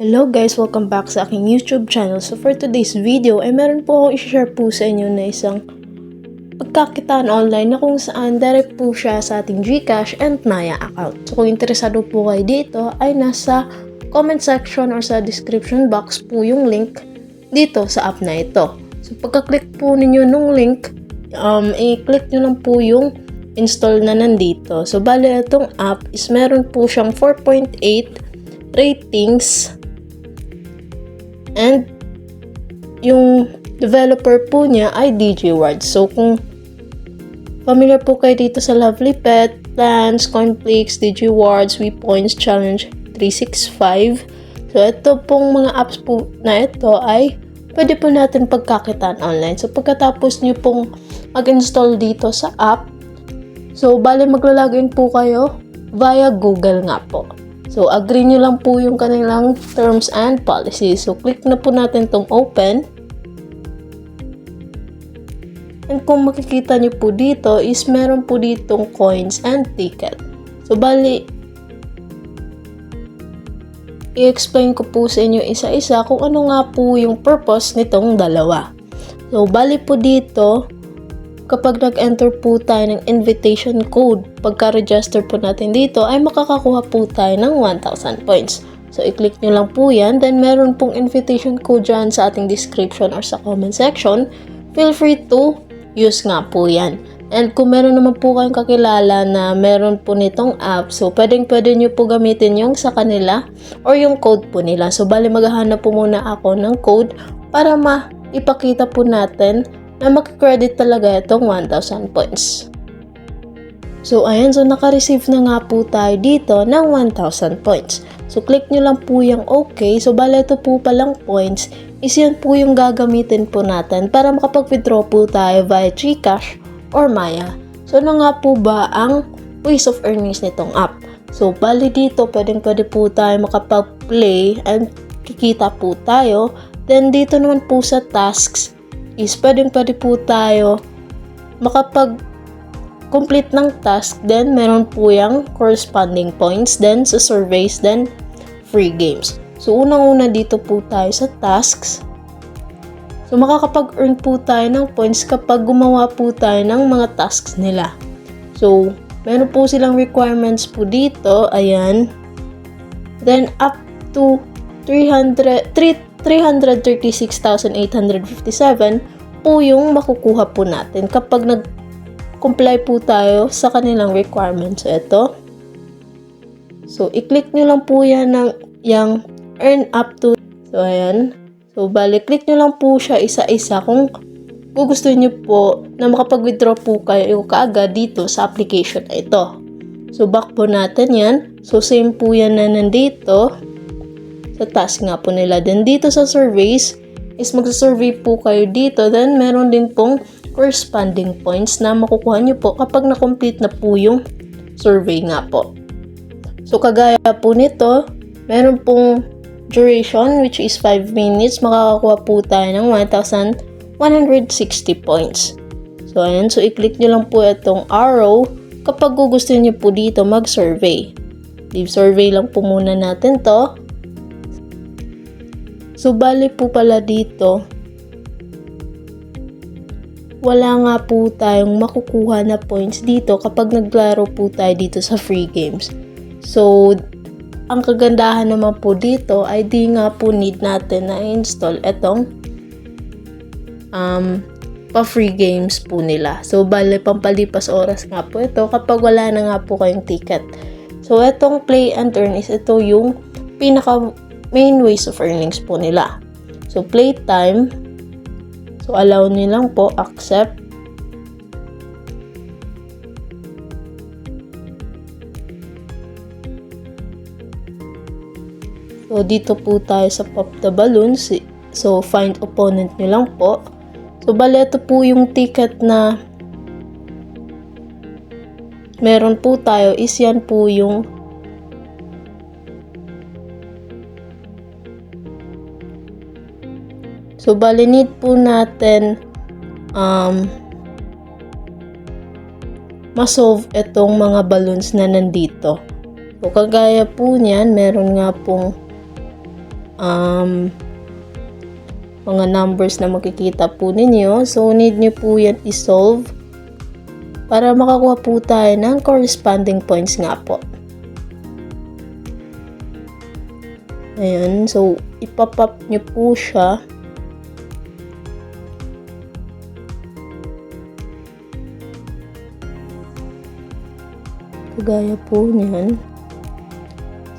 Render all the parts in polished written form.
Hello guys! Welcome back sa aking YouTube channel. So for today's video ay meron po akong i-share po sa inyo na isang pagkakitaan online na kung saan direct po siya sa ating GCash and Maya account. So kung interesado po kayo dito ay nasa comment section or sa description box po yung link dito sa app na ito. So pagka-click po ninyo nung link, i-click nyo lang po yung install na nandito. So bali itong app is meron po siyang 4.8 ratings and yung developer po niya ay DigiWords. So kung familiar po kayo dito sa Lovely Pet, Plants, Coinflix, DigiWords, WePoints, Challenge 365. So ito pong mga apps po na ito ay pwede po natin pagkakitaan online. So pagkatapos nyo pong mag-install dito sa app, so bali maglalagin po kayo via Google nga po. So, agree nyo lang po yung kanilang terms and policies. So, click na po natin tong open. And kung makikita nyo po dito is meron po ditong coins and ticket. So, bali, i-explain ko po sa inyo isa-isa kung ano nga po yung purpose nitong dalawa. So, bali po dito, kapag nag-enter po tayo ng invitation code, pagka-register po natin dito, ay makakakuha po tayo ng 1,000 points. So, i-click nyo lang po yan. Then, meron pong invitation code dyan sa ating description or sa comment section. Feel free to use nga po yan. And kung meron naman po kayong kakilala na meron po nitong app, so pwedeng-pwede nyo po gamitin yung sa kanila or yung code po nila. So, bali maghahanap po muna ako ng code para maipakita po natin na mag-credit talaga itong 1,000 points. So, ayan. So, naka-receive na nga po tayo dito ng 1,000 points. So, click nyo lang po yung okay. So, bala ito po palang points is yan po yung gagamitin po natin para makapag-withdraw po tayo via GCash or Maya. So, ano nga po ba ang ways of earnings nitong app? So, bali dito, pwede po tayo makapag-play and kikita po tayo. Then, dito naman po sa tasks, is pwede po tayo makapag-complete ng task, then meron po yung corresponding points, then sa surveys, then free games. So, unang-una dito po tayo sa tasks. So, makakapag-earn po tayo ng points kapag gumawa po tayo ng mga tasks nila. So, meron po silang requirements po dito, ayan. Then, up to 336,857 po yung makukuha po natin kapag nag-comply po tayo sa kanilang requirements. So, ito. So, i-click nyo lang po yan ng yung earn up to. So, ayan. So, bali, click nyo lang po siya isa-isa kung gugustuhin nyo po na makapag-withdraw po kayo kaagad dito sa application na ito. So, back po natin yan. So, same po yan na nandito sa task nga po nila. Then dito sa surveys is magsa-survey po kayo dito. Then meron din pong corresponding points na makukuha nyo po kapag na-complete na po yung survey nga po. So kagaya po nito, meron pong duration which is 5 minutes. Makakakuha po tayo ng 1,160 points. So ayan, so i-click nyo lang po itong arrow kapag gugustuhin nyo po dito mag-survey. Leave survey lang po muna natin to. So, bali po pala dito, wala nga po tayong makukuha na points dito kapag naglaro po tayo dito sa free games. So, ang kagandahan naman po dito ay di nga po need natin na install itong pa-free games po nila. So, bali pampalipas oras nga po ito kapag wala na nga po kayong ticket. So, itong play and earn is ito yung main ways of earnings po nila. So, playtime. So, allow nyo lang po, accept. So, dito po tayo sa pop the balloons. So, find opponent nyo lang po. So, bali ito po yung ticket na meron po tayo is yan po yung so, bali need po natin ma-solve itong mga balloons na nandito. So, kagaya po niyan, meron nga pong mga numbers na makikita po ninyo. So, need nyo po yan i-solve para makakuha po tayo ng corresponding points nga po. Ayan. So, ipapop nyo po siya. Kagaya po niyan.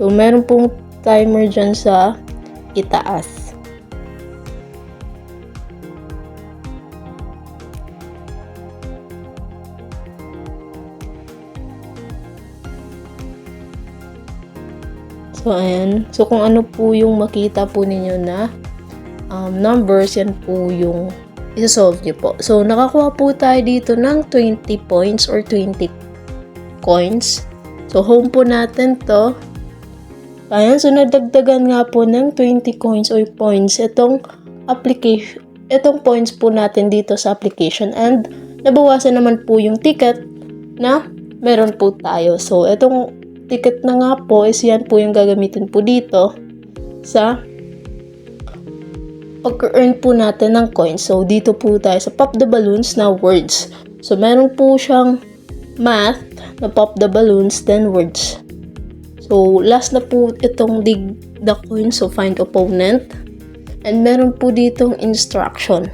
So, meron pong timer dyan sa itaas. So, ayan. So, kung ano po yung makita po ninyo na numbers, yan po yung isa-solve nyo po. So, nakakuha po tayo dito ng 20 points or 20 coins. So, home po natin to. Ayan. So, nadagdagan nga po ng 20 coins or points itong application, itong points po natin dito sa application. And, nabawasan naman po yung ticket na meron po tayo. So, itong ticket na nga po is yan po yung gagamitin po dito sa pag-earn po natin ng coins. So, dito po tayo sa Pop the Balloons na words. So, meron po siyang math na Pop the Balloons, then words. So, last na po itong dig the coin. So, find opponent. And meron po ditong instruction.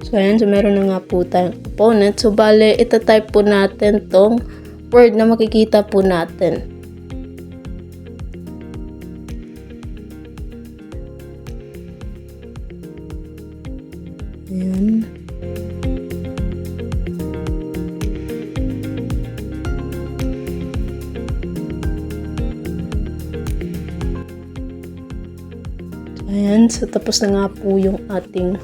So, ayan. So, meron na nga po tayong opponent. So, bale, itatype po natin tong word na makikita po natin. Ayan. Ayan. So, tapos na nga po yung ating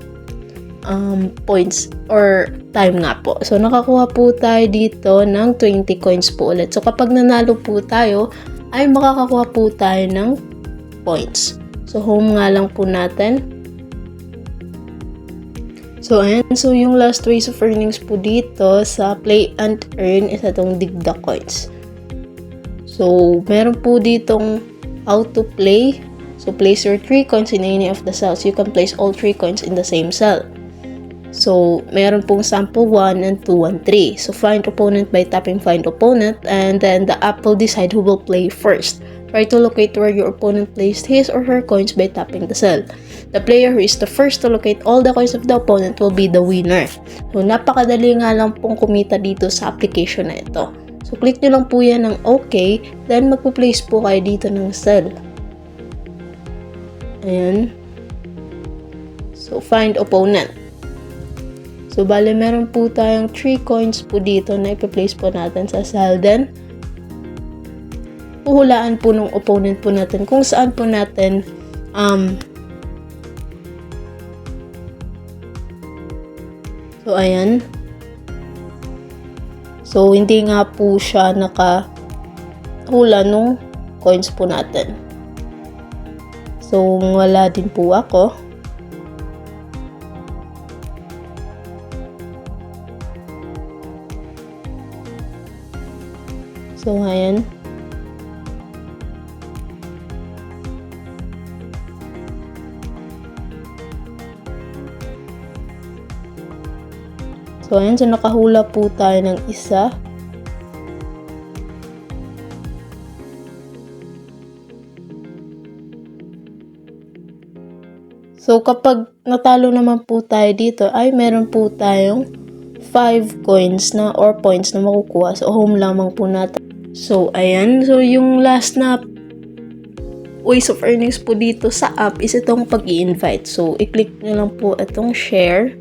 points or time nga po. So, nakakuha po tayo dito ng 20 coins po ulit. So, kapag nanalo po tayo, ay makakakuha po tayo ng points. So, home nga lang po natin. So, ayan. So, yung last ways of earnings po dito sa play and earn is itong dig the coins. So, meron po ditong how to play. So, place your 3 coins in any of the cells. You can place all 3 coins in the same cell. So, meron pong sample 1 and 2 and 3. So, find opponent by tapping find opponent, and then the app will decide who will play first. Try to locate where your opponent placed his or her coins by tapping the cell. The player who is the first to locate all the coins of the opponent will be the winner. So, napakadali nga lang pong kumita dito sa application na ito. So, click nyo lang po yan ng OK, then magpo-place po kayo dito ng cell. Ayan. So, find opponent. So, bale, meron po tayong 3 coins po dito na ipa-place po natin sa cell. Then, puhulaan po ng opponent po natin kung saan po natin so, ayan. So, hindi nga po siya nakahula nung coins po natin. So, wala din po ako. So, ayan. So, ayan. So, nakahula po tayo ng isa. So, kapag natalo naman po tayo dito, ay meron po tayong 5 coins na or points na makukuha. So, home lamang po natin. So, ayan. So, yung last na ways of earnings po dito sa app is itong pag-i-invite. So, i-click nyo lang po itong share.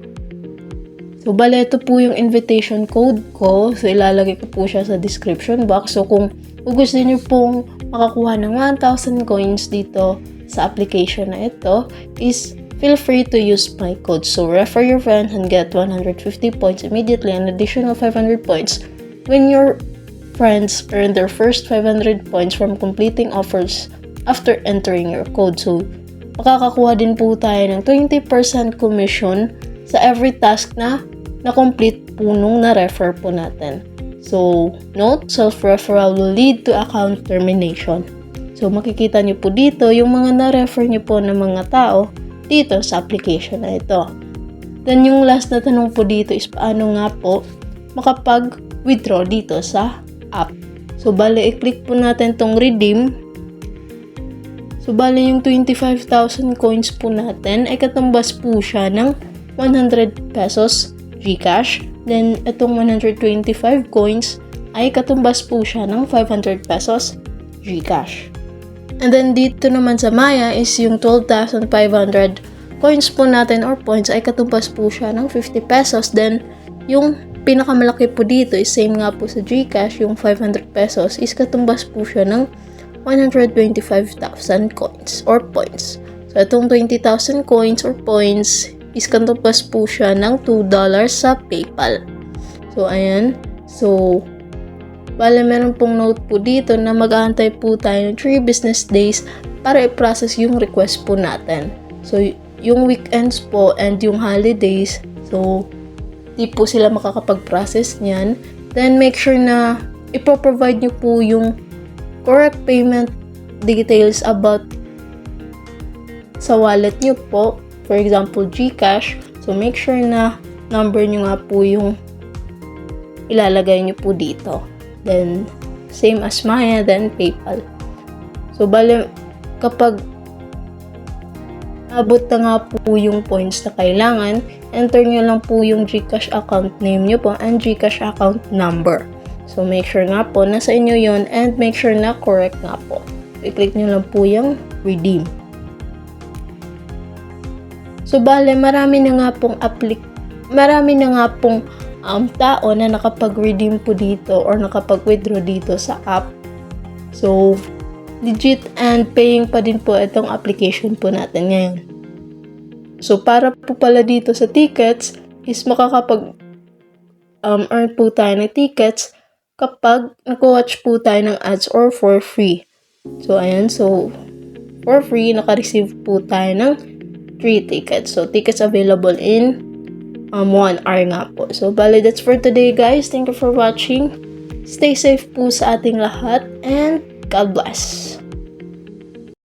So, bale, ito po yung invitation code ko. So, ilalagay ko po siya sa description box. So, kung gusto nyo pong makakuha ng 1,000 coins dito sa application na ito, is feel free to use my code. So, refer your friends and get 150 points immediately, an additional 500 points when your friends earn their first 500 points from completing offers after entering your code. So, makakakuha din po tayo ng 20% commission sa every task na na-complete po nung na-refer po natin. So, note, self-referral will lead to account termination. So, makikita nyo po dito yung mga na-refer nyo po ng mga tao dito sa application na ito. Then, yung last na tanong po dito is paano nga po makapag-withdraw dito sa app. So, bale, i-click po natin tong redeem. So, bale, yung 25,000 coins po natin ay katumbas po siya ng 100 pesos GCash. Then, itong 125 coins ay katumbas po siya ng 500 pesos GCash. And then, dito naman sa Maya is yung 12,500 coins po natin or points ay katumbas po siya ng 50 pesos. Then, yung pinakamalaki po dito is same nga po sa GCash, yung 500 pesos is katumbas po siya ng 125,000 coins or points. So, itong 20,000 coins or points is katumbas po siya ng $2 sa PayPal. So, ayan. So, bale meron pong note po dito na mag-aantay po tayo ng 3 business days para i-process yung request po natin. So, yung weekends po and yung holidays, so, di po sila makakapag-process niyan. Then, make sure na ipoprovide nyo po yung correct payment details about sa wallet nyo po. For example, GCash. So, make sure na number nyo nga po yung ilalagay nyo po dito. Then, same as Maya, then PayPal. So, bale, kapag abot na nga po yung points na kailangan, enter nyo lang po yung GCash account name nyo po and GCash account number. So, make sure nga po nasa inyo yon and make sure na correct nga po. I-click nyo lang po yung redeem. So, bale, marami na nga pong tao na nakapag-redeem po dito or nakapag-withdraw dito sa app. So, legit and paying pa din po itong application po natin ngayon. So, para po pala dito sa tickets is makakapag-earn po tayo ng tickets kapag nag-watch po tayo ng ads or for free. So, ayan. So, for free, naka-receive po tayo ng 3 tickets. So, tickets available in 1 hour nga po. So, bali, that's for today, guys. Thank you for watching. Stay safe po sa ating lahat and God bless.